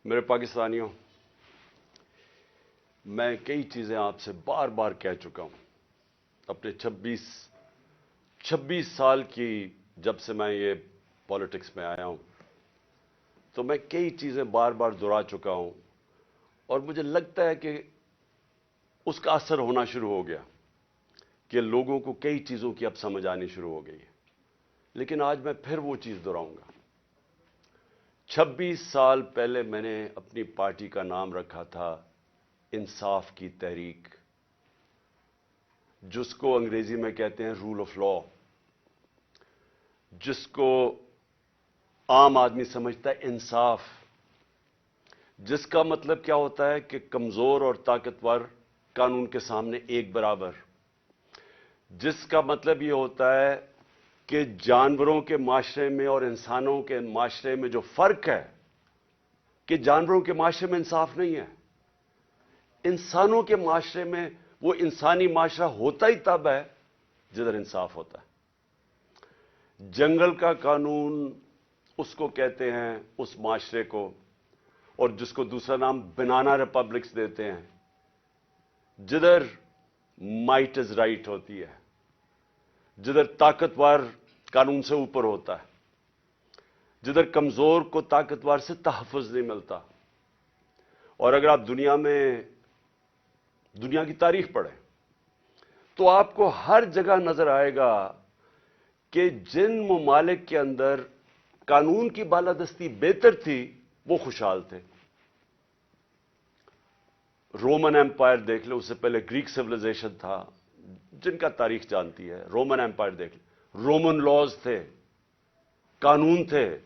میرے پاکستانیوں، میں کئی چیزیں آپ سے بار بار کہہ چکا ہوں اپنے 26 سال کی جب سے میں یہ پالیٹکس میں آیا ہوں، تو میں کئی چیزیں بار بار دہرا چکا ہوں اور مجھے لگتا ہے کہ اس کا اثر ہونا شروع ہو گیا کہ لوگوں کو کئی چیزوں کی اب سمجھ آنی شروع ہو گئی ہے، لیکن آج میں پھر وہ چیز دہراؤں گا۔ 26 سال پہلے میں نے اپنی پارٹی کا نام رکھا تھا انصاف کی تحریک، جس کو انگریزی میں کہتے ہیں رول آف لا، جس کو عام آدمی سمجھتا ہے انصاف، جس کا مطلب کیا ہوتا ہے کہ کمزور اور طاقتور قانون کے سامنے ایک برابر، جس کا مطلب یہ ہوتا ہے کہ جانوروں کے معاشرے میں اور انسانوں کے معاشرے میں جو فرق ہے کہ جانوروں کے معاشرے میں انصاف نہیں ہے، انسانوں کے معاشرے میں وہ انسانی معاشرہ ہوتا ہی تب ہے جدھر انصاف ہوتا ہے۔ جنگل کا قانون اس کو کہتے ہیں، اس معاشرے کو، اور جس کو دوسرا نام بنانا ریپبلکس دیتے ہیں، جدھر مائٹ از رائٹ ہوتی ہے، جدھر طاقتور قانون سے اوپر ہوتا ہے، جدھر کمزور کو طاقتور سے تحفظ نہیں ملتا۔ اور اگر آپ دنیا کی تاریخ پڑھیں تو آپ کو ہر جگہ نظر آئے گا کہ جن ممالک کے اندر قانون کی بالادستی بہتر تھی وہ خوشحال تھے۔ رومن ایمپائر دیکھ لیں، اس سے پہلے گریک سویلائزیشن تھا، جن کا تاریخ جانتی ہے۔ رومن ایمپائر دیکھ لیں، رومن لاز تھے، قانون تھے،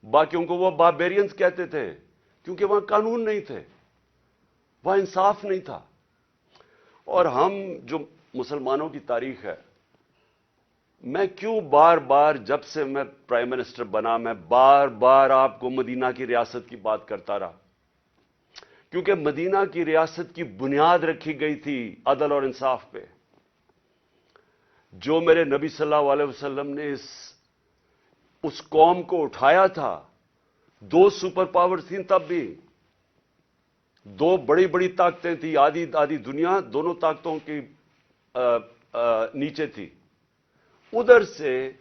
باقیوں کو وہ باربیرینز کہتے تھے کیونکہ وہاں قانون نہیں تھے، وہاں انصاف نہیں تھا۔ اور ہم جو مسلمانوں کی تاریخ ہے، میں کیوں بار بار جب سے میں پرائم منسٹر بنا میں بار بار آپ کو مدینہ کی ریاست کی بات کرتا رہا، کیونکہ مدینہ کی ریاست کی بنیاد رکھی گئی تھی عدل اور انصاف پہ۔ جو میرے نبی صلی اللہ علیہ وسلم نے اس قوم کو اٹھایا تھا، دو سپر پاور تھیں تب بھی، دو بڑی بڑی طاقتیں تھیں، آدھی دنیا دونوں طاقتوں کی نیچے تھی، ادھر سے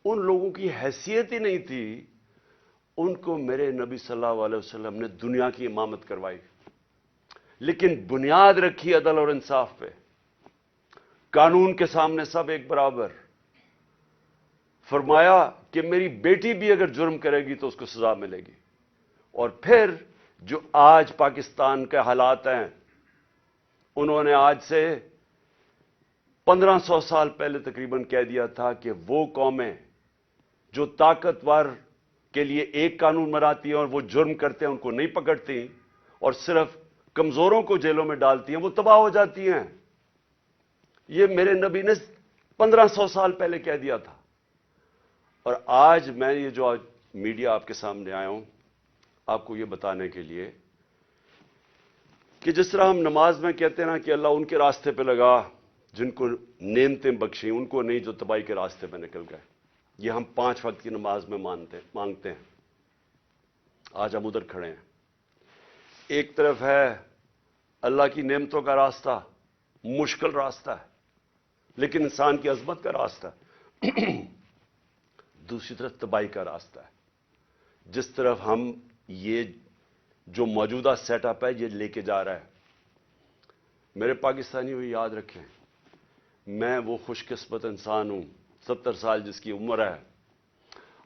ان لوگوں کی حیثیت ہی نہیں تھی، ان کو میرے نبی صلی اللہ علیہ وسلم نے دنیا کی امامت کروائی، لیکن بنیاد رکھی عدل اور انصاف پہ۔ قانون کے سامنے سب ایک برابر، فرمایا کہ میری بیٹی بھی اگر جرم کرے گی تو اس کو سزا ملے گی۔ اور پھر جو آج پاکستان کے حالات ہیں، انہوں نے آج سے 1500 سال پہلے تقریباً کہہ دیا تھا کہ وہ قومیں جو طاقتور کے لیے ایک قانون بناتی ہیں اور وہ جرم کرتے ہیں ان کو نہیں پکڑتی اور صرف کمزوروں کو جیلوں میں ڈالتی ہیں، وہ تباہ ہو جاتی ہیں۔ یہ میرے نبی نے 1500 سال پہلے کہہ دیا تھا۔ اور آج میں یہ جو آج میڈیا آپ کے سامنے آیا ہوں آپ کو یہ بتانے کے لیے کہ جس طرح ہم نماز میں کہتے ہیں نا کہ اللہ ان کے راستے پہ لگا جن کو نعمتیں بخشیں، ان کو نہیں جو تباہی کے راستے پہ نکل گئے، یہ ہم 5 وقت کی نماز میں مانگتے ہیں۔ آج ہم ادھر کھڑے ہیں، ایک طرف ہے اللہ کی نعمتوں کا راستہ، مشکل راستہ ہے لیکن انسان کی عظمت کا راستہ ہے، دوسری طرف تباہی کا راستہ ہے، جس طرف ہم یہ جو موجودہ سیٹ اپ ہے یہ لے کے جا رہا ہے۔ میرے پاکستانیوں یاد رکھیں، میں وہ خوش قسمت انسان ہوں، 70 سال جس کی عمر ہے،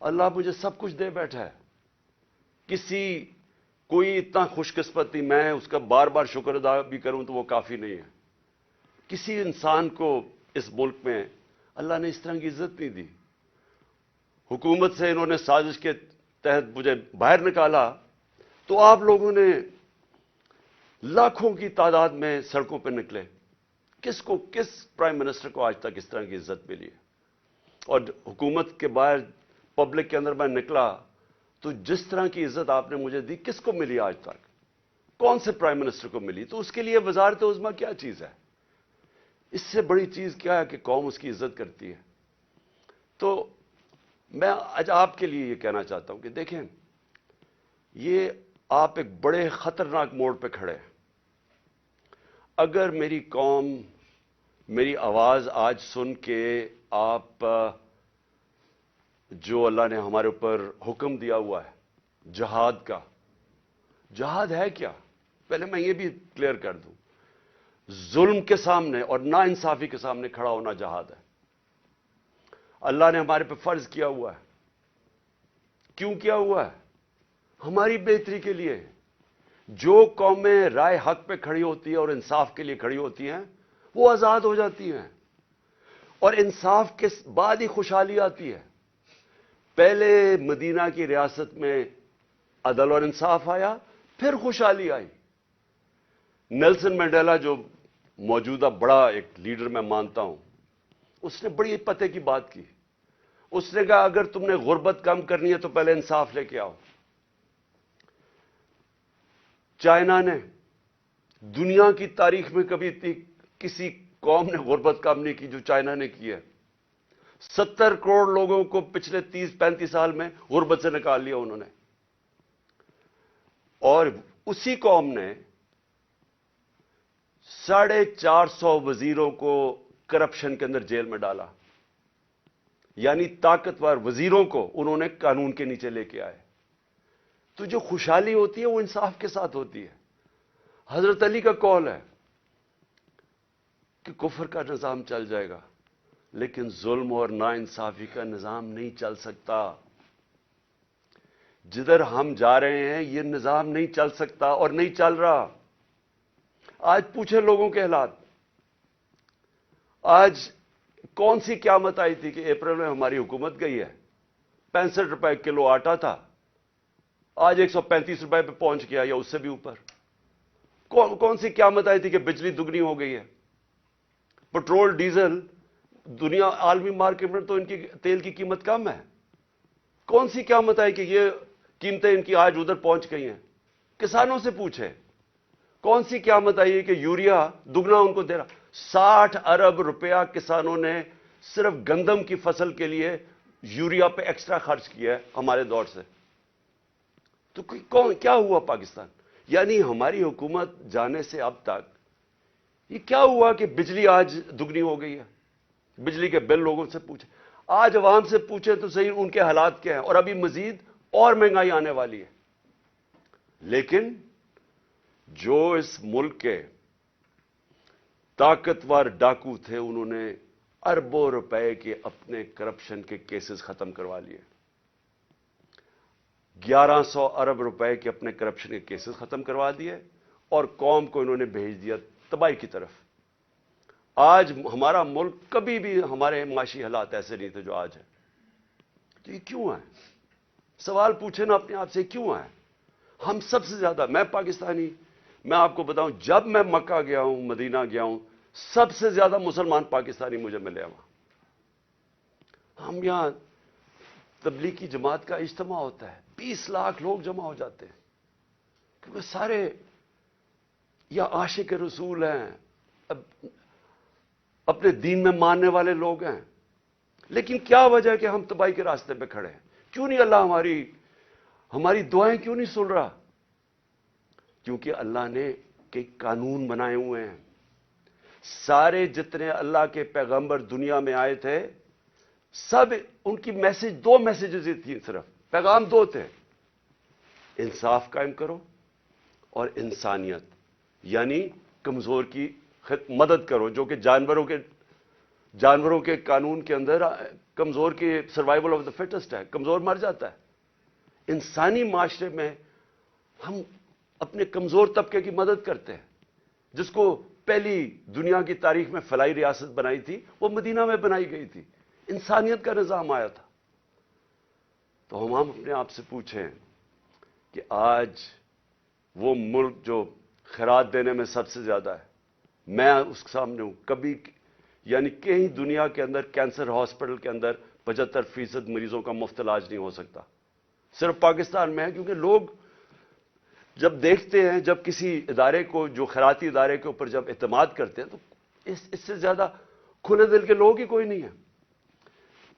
اللہ مجھے سب کچھ دے بیٹھا ہے، کوئی اتنا خوش قسمت نہیں، میں اس کا بار بار شکر ادا بھی کروں تو وہ کافی نہیں ہے۔ کسی انسان کو اس ملک میں اللہ نے اس طرح کی عزت نہیں دی۔ حکومت سے انہوں نے سازش کے تحت مجھے باہر نکالا تو آپ لوگوں نے لاکھوں کی تعداد میں سڑکوں پہ نکلے، کس پرائم منسٹر کو آج تک اس طرح کی عزت ملی ہے؟ اور حکومت کے باہر پبلک کے اندر میں نکلا تو جس طرح کی عزت آپ نے مجھے دی کس کو ملی آج تک؟ کون سے پرائم منسٹر کو ملی؟ تو اس کے لیے وزارت عظمیٰ کیا چیز ہے؟ اس سے بڑی چیز کیا ہے کہ قوم اس کی عزت کرتی ہے۔ تو میں آج آپ کے لیے یہ کہنا چاہتا ہوں کہ دیکھیں، یہ آپ ایک بڑے خطرناک موڑ پہ کھڑے ہیں. اگر میری قوم میری آواز آج سن کے آپ جو اللہ نے ہمارے اوپر حکم دیا ہوا ہے جہاد کا، جہاد ہے کیا؟ پہلے میں یہ بھی کلیئر کر دوں، ظلم کے سامنے اور ناانصافی کے سامنے کھڑا ہونا جہاد ہے. اللہ نے ہمارے پہ فرض کیا ہوا ہے. کیوں کیا ہوا ہے؟ ہماری بہتری کے لیے. جو قومیں رائے حق پہ کھڑی ہوتی ہیں اور انصاف کے لیے کھڑی ہوتی ہیں وہ آزاد ہو جاتی ہیں، اور انصاف کے بعد ہی خوشحالی آتی ہے. پہلے مدینہ کی ریاست میں عدل اور انصاف آیا، پھر خوشحالی آئی. نیلسن منڈیلا جو موجودہ بڑا ایک لیڈر میں مانتا ہوں، اس نے بڑی پتے کی بات کی. اس نے کہا اگر تم نے غربت کم کرنی ہے تو پہلے انصاف لے کے آؤ. چائنا نے دنیا کی تاریخ میں کبھی کسی قوم نے غربت کم نہیں کی جو چائنا نے کی ہے. 70 کروڑ لوگوں کو پچھلے 30-35 سال میں غربت سے نکال لیا انہوں نے. اور اسی قوم نے 450 وزیروں کو کرپشن کے اندر جیل میں ڈالا. یعنی طاقتور وزیروں کو انہوں نے قانون کے نیچے لے کے آئے. تو جو خوشحالی ہوتی ہے وہ انصاف کے ساتھ ہوتی ہے. حضرت علی کا قول ہے کہ کفر کا نظام چل جائے گا لیکن ظلم اور ناانصافی کا نظام نہیں چل سکتا. جدھر ہم جا رہے ہیں یہ نظام نہیں چل سکتا اور نہیں چل رہا. آج پوچھیں لوگوں کے حالات. آج کون سی قیامت آئی تھی کہ اپریل میں ہماری حکومت گئی ہے؟ 65 روپے کلو آٹا تھا، آج 135 روپے پہ پہنچ گیا یا اس سے بھی اوپر. کون سی قیامت آئی تھی کہ بجلی دگنی ہو گئی ہے؟ پٹرول ڈیزل دنیا عالمی مارکیٹ میں تو ان کی تیل کی قیمت کم ہے. کون سی قیامت آئی کہ یہ قیمتیں ان کی آج ادھر پہنچ گئی ہیں؟ کسانوں سے پوچھیں. کون سی قیامت آئی ہے کہ یوریا دگنا ان کو دے رہا؟ 60 ارب روپیہ کسانوں نے صرف گندم کی فصل کے لیے یوریا پہ ایکسٹرا خرچ کیا ہے ہمارے دور سے. تو کیا ہوا پاکستان؟ یعنی ہماری حکومت جانے سے اب تک یہ کیا ہوا کہ بجلی آج دگنی ہو گئی ہے؟ بجلی کے بل لوگوں سے پوچھیں، آج عوام سے پوچھیں تو صحیح ان کے حالات کیا ہیں، اور ابھی مزید اور مہنگائی آنے والی ہے. لیکن جو اس ملک کے طاقتور ڈاکو تھے انہوں نے اربوں روپے کے اپنے کرپشن کے کیسز ختم کروا لیے. 1100 ارب روپے کے اپنے کرپشن کے کیسز ختم کروا دیے اور قوم کو انہوں نے بھیج دیا تباہی کی طرف. آج ہمارا ملک، کبھی بھی ہمارے معاشی حالات ایسے نہیں تھے جو آج ہیں. تو یہ کیوں ہے؟ سوال پوچھیں نا اپنے آپ سے، کیوں ہے؟ ہم سب سے زیادہ، میں پاکستانی، میں آپ کو بتاؤں جب میں مکہ گیا ہوں، مدینہ گیا ہوں، سب سے زیادہ مسلمان پاکستانی مجھے ملے وہاں. ہم یہاں تبلیغی جماعت کا اجتماع ہوتا ہے، 20 لاکھ لوگ جمع ہو جاتے ہیں کیونکہ سارے یا عاشق رسول ہیں، اپنے دین میں ماننے والے لوگ ہیں. لیکن کیا وجہ ہے کہ ہم تباہی کے راستے پہ کھڑے ہیں؟ کیوں نہیں اللہ ہماری دعائیں کیوں نہیں سن رہا؟ کیونکہ اللہ نے کئی قانون بنائے ہوئے ہیں. سارے جتنے اللہ کے پیغمبر دنیا میں آئے تھے سب ان کی دو میسیجز تھیں، صرف پیغام دو تھے: انصاف قائم کرو اور انسانیت، یعنی کمزور کی مدد کرو. جو کہ جانوروں کے قانون کے اندر کمزور کی سروائیول آف دا فٹسٹ ہے، کمزور مر جاتا ہے. انسانی معاشرے میں ہم اپنے کمزور طبقے کی مدد کرتے ہیں. جس کو پہلی دنیا کی تاریخ میں فلاحی ریاست بنائی تھی وہ مدینہ میں بنائی گئی تھی، انسانیت کا نظام آیا تھا. تو ہم اپنے آپ سے پوچھیں کہ آج وہ ملک جو خیرات دینے میں سب سے زیادہ ہے، میں اس کے سامنے ہوں. کبھی یعنی کہیں دنیا کے اندر کینسر ہاسپٹل کے اندر 75% مریضوں کا مفت علاج نہیں ہو سکتا، صرف پاکستان میں ہے. کیونکہ لوگ جب دیکھتے ہیں، جب کسی ادارے کو، جو خیراتی ادارے کے اوپر جب اعتماد کرتے ہیں، تو اس سے زیادہ کھلے دل کے لوگ ہی کوئی نہیں ہے.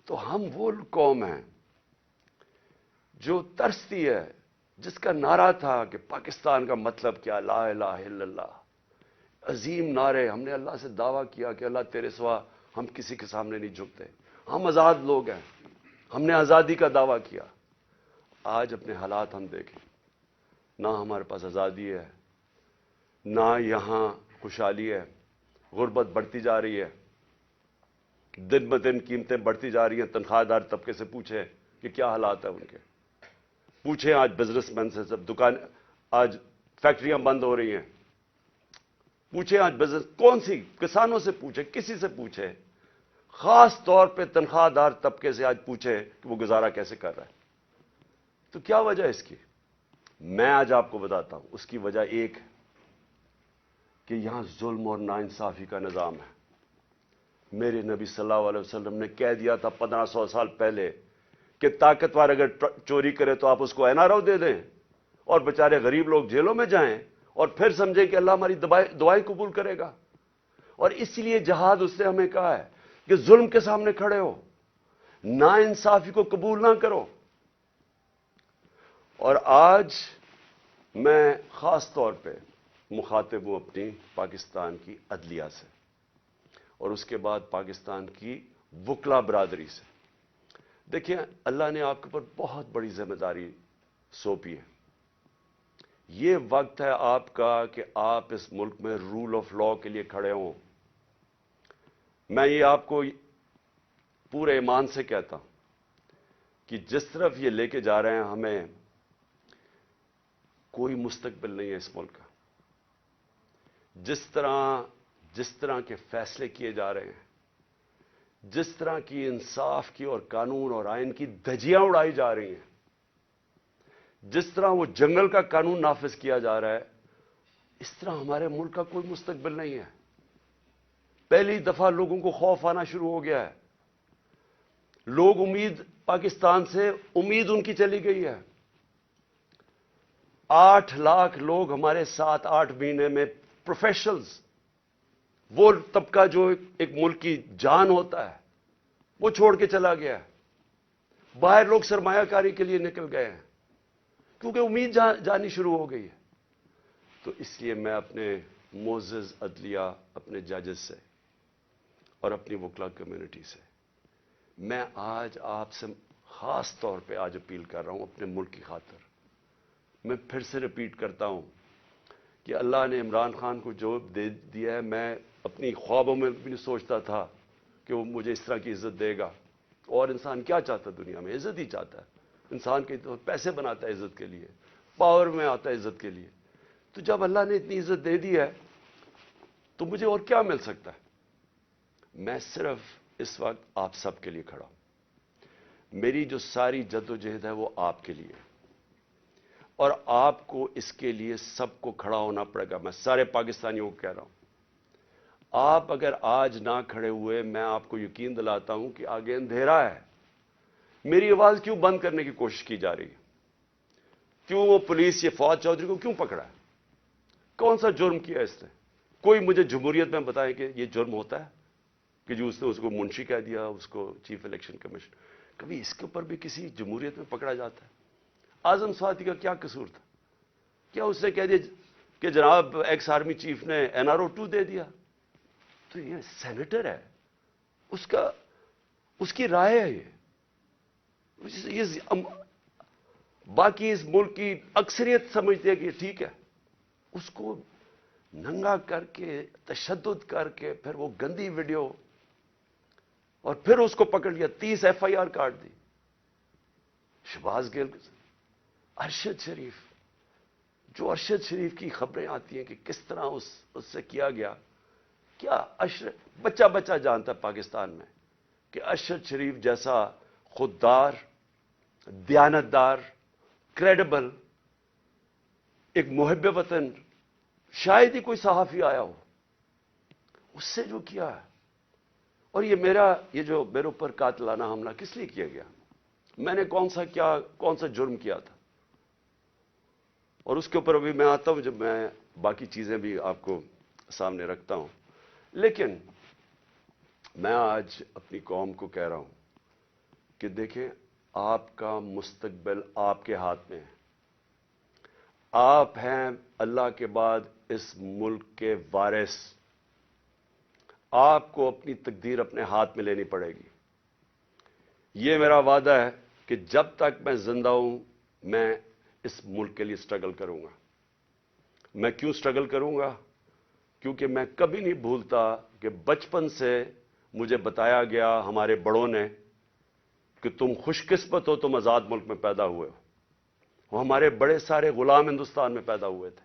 تو ہم وہ قوم ہیں جو ترستی ہے جس کا نعرہ تھا کہ پاکستان کا مطلب کیا، لا الہ الا اللہ، عظیم نعرے. ہم نے اللہ سے دعویٰ کیا کہ اللہ تیرے سوا ہم کسی کے سامنے نہیں جھکتے، ہم آزاد لوگ ہیں، ہم نے آزادی کا دعویٰ کیا. آج اپنے حالات ہم دیکھیں، نہ ہمارے پاس آزادی ہے، نہ یہاں خوشحالی ہے. غربت بڑھتی جا رہی ہے، دن بدن قیمتیں بڑھتی جا رہی ہیں. تنخواہ دار طبقے سے پوچھیں کہ کیا حالات ہیں ان کے. پوچھیں آج بزنس مین سے، سب دکان، آج فیکٹریاں بند ہو رہی ہیں. پوچھیں آج بزنس، کون سی، کسانوں سے پوچھیں، کسی سے پوچھیں، خاص طور پہ تنخواہ دار طبقے سے آج پوچھیں کہ وہ گزارا کیسے کر رہا ہے. تو کیا وجہ ہے اس کی؟ میں آج آپ کو بتاتا ہوں. اس کی وجہ ایک ہے کہ یہاں ظلم اور ناانصافی کا نظام ہے. میرے نبی صلی اللہ علیہ وسلم نے کہہ دیا تھا 1500 سال پہلے کہ طاقتور اگر چوری کرے تو آپ اس کو NRO دے دیں، اور بیچارے غریب لوگ جیلوں میں جائیں، اور پھر سمجھیں کہ اللہ ہماری دعائیں قبول کرے گا. اور اس لیے جہاد اس نے ہمیں کہا ہے کہ ظلم کے سامنے کھڑے ہو، ناانصافی کو قبول نہ کرو. اور آج میں خاص طور پہ مخاطب ہوں اپنی پاکستان کی عدلیہ سے، اور اس کے بعد پاکستان کی وکلا برادری سے. دیکھیں، اللہ نے آپ کے اوپر بہت بڑی ذمہ داری سونپی ہے. یہ وقت ہے آپ کا کہ آپ اس ملک میں رول آف لا کے لیے کھڑے ہوں. میں یہ آپ کو پورے ایمان سے کہتا ہوں کہ جس طرف یہ لے کے جا رہے ہیں، ہمیں کوئی مستقبل نہیں ہے اس ملک کا. جس طرح کے فیصلے کیے جا رہے ہیں، جس طرح کی انصاف کی اور قانون اور آئین کی دھجیاں اڑائی جا رہی ہیں، جس طرح وہ جنگل کا قانون نافذ کیا جا رہا ہے، اس طرح ہمارے ملک کا کوئی مستقبل نہیں ہے. پہلی دفعہ لوگوں کو خوف آنا شروع ہو گیا ہے. لوگ پاکستان سے امید ان کی چلی گئی ہے. 8 لاکھ لوگ ہمارے 7-8 مہینے میں پروفیشنلز، وہ طبقہ جو ایک ملک کی جان ہوتا ہے، وہ چھوڑ کے چلا گیا ہے. باہر لوگ سرمایہ کاری کے لیے نکل گئے ہیں کیونکہ امید جانی شروع ہو گئی ہے. تو اس لیے میں اپنے معزز عدلیہ، اپنے ججز سے اور اپنی وکلا کمیونٹی سے، میں آج آپ سے خاص طور پہ آج اپیل کر رہا ہوں اپنے ملک کی خاطر. میں پھر سے ریپیٹ کرتا ہوں کہ اللہ نے عمران خان کو جو دے دیا ہے، میں اپنی خوابوں میں بھی نہیں سوچتا تھا کہ وہ مجھے اس طرح کی عزت دے گا. اور انسان کیا چاہتا ہے دنیا میں؟ عزت ہی چاہتا ہے. انسان کے تو پیسے بناتا ہے عزت کے لیے، پاور میں آتا ہے عزت کے لیے. تو جب اللہ نے اتنی عزت دے دی ہے تو مجھے اور کیا مل سکتا ہے؟ میں صرف اس وقت آپ سب کے لیے کھڑا ہوں. میری جو ساری جدوجہد ہے وہ آپ کے لیے، اور آپ کو اس کے لیے سب کو کھڑا ہونا پڑے گا. میں سارے پاکستانیوں کو کہہ رہا ہوں، آپ اگر آج نہ کھڑے ہوئے، میں آپ کو یقین دلاتا ہوں کہ آگے اندھیرا ہے. میری آواز کیوں بند کرنے کی کوشش کی جا رہی ہے؟ کیوں وہ پولیس یہ فواد چودھری کو کیوں پکڑا ہے؟ کون سا جرم کیا اس نے؟ کوئی مجھے جمہوریت میں بتائے کہ یہ جرم ہوتا ہے کہ جو اس نے اس کو منشی کہہ دیا، اس کو چیف الیکشن کمیشن. کبھی اس کے اوپر بھی کسی جمہوریت میں پکڑا جاتا ہے؟ اعظم سعودی کا کیا قصور تھا؟ کیا اس نے کہہ دیا کہ جناب ایکس آرمی چیف نے NRO 2 دے دیا؟ تو یہ سینیٹر ہے، اس کی رائے ہے. یہ باقی اس ملک کی اکثریت سمجھتی ہے کہ ٹھیک ہے. اس کو ننگا کر کے، تشدد کر کے، پھر وہ گندی ویڈیو، اور پھر اس کو پکڑ لیا، 30 FIR کاٹ دی. شہباز گل، ارشد شریف، جو ارشد شریف کی خبریں آتی ہیں کہ کس طرح اس سے کیا گیا. کیا بچہ جانتا ہے پاکستان میں کہ ارشد شریف جیسا خوددار، دیانتدار، کریڈیبل، ایک محب وطن شاید ہی کوئی صحافی آیا ہو. اس سے جو کیا ہے، اور یہ جو میرے اوپر قاتلانہ حملہ کس لیے کیا گیا؟ میں نے کون سا جرم کیا تھا؟ اور اس کے اوپر ابھی میں آتا ہوں جب میں باقی چیزیں بھی آپ کو سامنے رکھتا ہوں. لیکن میں آج اپنی قوم کو کہہ رہا ہوں کہ دیکھیں، آپ کا مستقبل آپ کے ہاتھ میں ہے. آپ ہیں اللہ کے بعد اس ملک کے وارث. آپ کو اپنی تقدیر اپنے ہاتھ میں لینی پڑے گی. یہ میرا وعدہ ہے کہ جب تک میں زندہ ہوں میں اس ملک کے لیے سٹرگل کروں گا. میں کیوں سٹرگل کروں گا؟ کیونکہ میں کبھی نہیں بھولتا کہ بچپن سے مجھے بتایا گیا ہمارے بڑوں نے کہ تم خوش قسمت ہو، تم آزاد ملک میں پیدا ہوئے ہو. وہ ہمارے بڑے سارے غلام ہندوستان میں پیدا ہوئے تھے.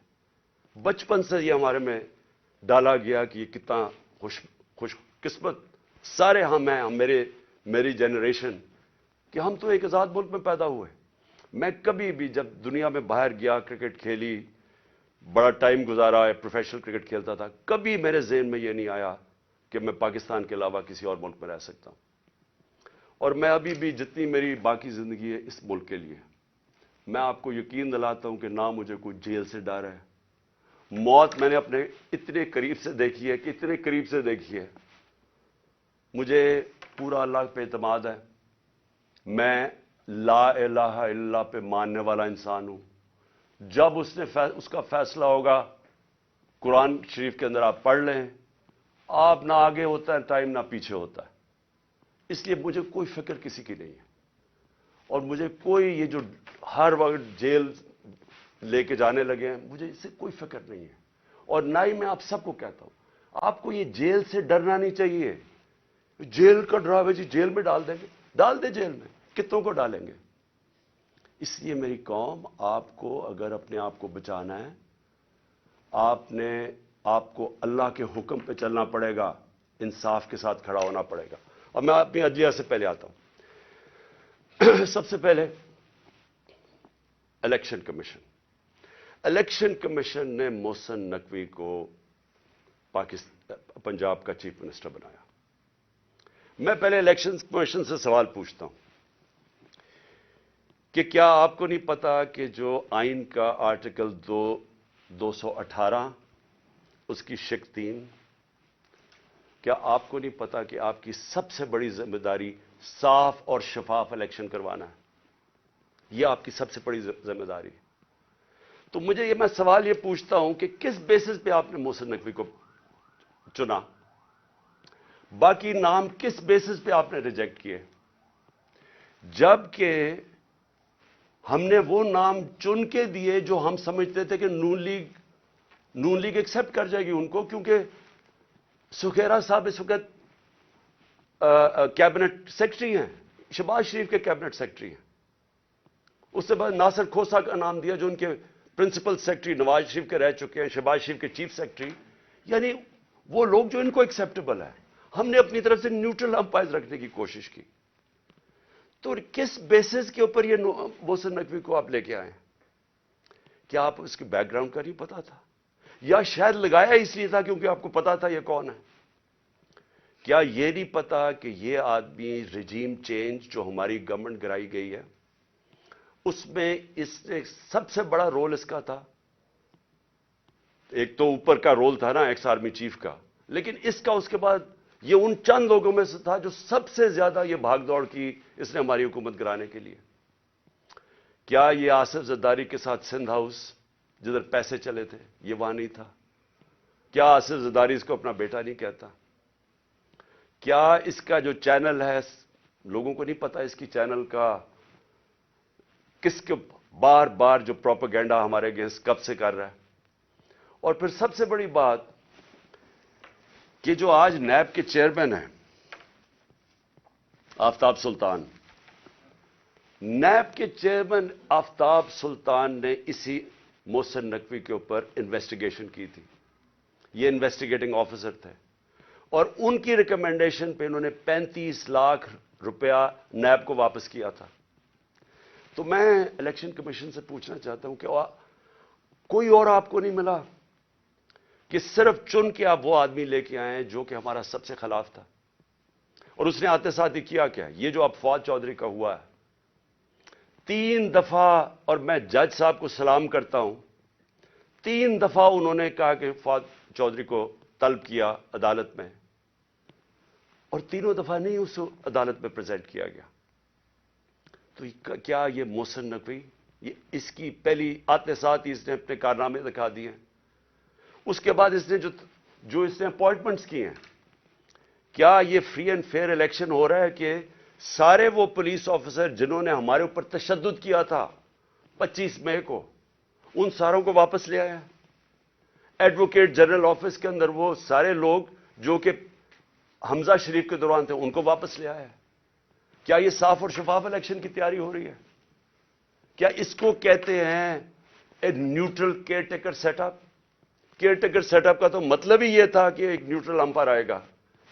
بچپن سے یہ ہمارے میں ڈالا گیا کہ یہ کتنا خوش قسمت سارے ہم ہیں، میری جنریشن، کہ ہم تو ایک آزاد ملک میں پیدا ہوئے. میں کبھی بھی جب دنیا میں باہر گیا، کرکٹ کھیلی، بڑا ٹائم گزارا ہے، پروفیشنل کرکٹ کھیلتا تھا، کبھی میرے ذہن میں یہ نہیں آیا کہ میں پاکستان کے علاوہ کسی اور ملک میں رہ سکتا ہوں. اور میں ابھی بھی جتنی میری باقی زندگی ہے اس ملک کے لیے. میں آپ کو یقین دلاتا ہوں کہ نہ مجھے کوئی جیل سے ڈر ہے. موت میں نے اپنے اتنے قریب سے دیکھی ہے کہ اتنے قریب سے دیکھی ہے. مجھے پورا اللہ پہ اعتماد ہے. میں لا الہ الا اللہ پہ ماننے والا انسان ہوں. جب اس کا فیصلہ ہوگا، قرآن شریف کے اندر آپ پڑھ لیں، آپ نہ آگے ہوتا ہے ٹائم نہ پیچھے ہوتا ہے. اس لیے مجھے کوئی فکر کسی کی نہیں ہے. اور مجھے کوئی یہ جو ہر وقت جیل لے کے جانے لگے ہیں، مجھے اس سے کوئی فکر نہیں ہے. اور نہ ہی میں آپ سب کو کہتا ہوں آپ کو یہ جیل سے ڈرنا نہیں چاہیے. جیل کا ڈراوے جی جیل میں ڈال دیں گے، ڈال دیں جیل میں، کتنوں کو ڈالیں گے. اس لیے میری قوم، آپ کو اگر اپنے آپ کو بچانا ہے، آپ کو اللہ کے حکم پہ چلنا پڑے گا، انصاف کے ساتھ کھڑا ہونا پڑے گا. اور میں اپنی عدلیہ سے پہلے آتا ہوں. سب سے پہلے الیکشن کمیشن نے محسن نقوی کو پنجاب کا چیف منسٹر بنایا. میں پہلے الیکشن کمیشن سے سوال پوچھتا ہوں کہ کیا آپ کو نہیں پتا کہ جو آئین کا آرٹیکل 218 اس کی شق 3، کیا آپ کو نہیں پتا کہ آپ کی سب سے بڑی ذمہ داری صاف اور شفاف الیکشن کروانا ہے؟ یہ آپ کی سب سے بڑی ذمہ داری ہے. تو میں سوال یہ پوچھتا ہوں کہ کس بیسس پہ آپ نے محسن نقوی کو چنا؟ باقی نام کس بیسس پہ آپ نے ریجیکٹ کیے؟ جبکہ ہم نے وہ نام چن کے دیے جو ہم سمجھتے تھے کہ نون لیگ ایکسپٹ کر جائے گی ان کو، کیونکہ سکھیرا صاحب اس وقت کیبنٹ سیکرٹری ہیں، شہباز شریف کے کیبنٹ سیکرٹری ہیں. اس سے بعد ناصر کھوسہ کا نام دیا جو ان کے پرنسپل سیکرٹری نواز شریف کے رہ چکے ہیں، شہباز شریف کے چیف سیکرٹری. یعنی وہ لوگ جو ان کو ایکسیپٹیبل ہے. ہم نے اپنی طرف سے نیوٹرل امپائر رکھنے کی کوشش کی. تو کس بیسس کے اوپر یہ محسن نقوی کو آپ لے کے آئے؟ کیا آپ اس کے بیک گراؤنڈ کا نہیں پتا تھا؟ یا شاید لگایا اس لیے تھا کیونکہ آپ کو پتا تھا یہ کون ہے؟ کیا یہ نہیں پتا کہ یہ آدمی رجیم چینج جو ہماری گورنمنٹ گرائی گئی ہے اس میں اس نے سب سے بڑا رول اس کا تھا. ایک تو اوپر کا رول تھا نا ایکس آرمی چیف کا، لیکن اس کا اس کے بعد یہ ان چند لوگوں میں سے تھا جو سب سے زیادہ یہ بھاگ دوڑ کی اس نے ہماری حکومت گرانے کے لیے. کیا یہ آصف زرداری کے ساتھ سندھ ہاؤس جدھر پیسے چلے تھے یہ وہاں نہیں تھا؟ کیا آصف زرداری اس کو اپنا بیٹا نہیں کہتا؟ کیا اس کا جو چینل ہے لوگوں کو نہیں پتا اس کی چینل کا کس کے بار بار جو پروپیگنڈا ہمارے اگینسٹ کب سے کر رہا ہے؟ اور پھر سب سے بڑی بات کہ جو آج نیب کے چیئرمین ہیں آفتاب سلطان، نیب کے چیئرمین آفتاب سلطان نے اسی محسن نقوی کے اوپر انویسٹیگیشن کی تھی. یہ انویسٹیگیٹنگ آفیسر تھے اور ان کی ریکمنڈیشن پہ انہوں نے 35 لاکھ روپیہ نیب کو واپس کیا تھا. تو میں الیکشن کمیشن سے پوچھنا چاہتا ہوں کہ کوئی اور آپ کو نہیں ملا کہ صرف چن کے آپ وہ آدمی لے کے آئے ہیں جو کہ ہمارا سب سے خلاف تھا؟ اور اس نے آتے ساتھ ہی کیا کیا؟ یہ جو اب فواد چودھری کا ہوا ہے 3 دفعہ، اور میں جج صاحب کو سلام کرتا ہوں، 3 دفعہ انہوں نے کہا کہ فواد چودھری کو طلب کیا عدالت میں، اور تینوں دفعہ نہیں اس عدالت میں پریزنٹ کیا گیا. تو کیا یہ محسن نقوی یہ اس کی پہلی آتے ساتھ ہی اس نے اپنے کارنامے دکھا دیے. اس کے بعد اس نے جو اس نے اپوائنٹمنٹس کی ہیں, کیا یہ فری اینڈ فیئر الیکشن ہو رہا ہے کہ سارے وہ پولیس آفیسر جنہوں نے ہمارے اوپر تشدد کیا تھا 25 مئی کو, ان ساروں کو واپس لے آیا؟ ایڈوکیٹ جنرل آفس کے اندر وہ سارے لوگ جو کہ حمزہ شریف کے دوران تھے, ان کو واپس لے آیا؟ کیا یہ صاف اور شفاف الیکشن کی تیاری ہو رہی ہے؟ کیا اس کو کہتے ہیں ایک neutral caretaker set up? Caretaker set up کا تو مطلب ہی یہ تھا کہ ایک نیوٹرل امپائر آئے گا.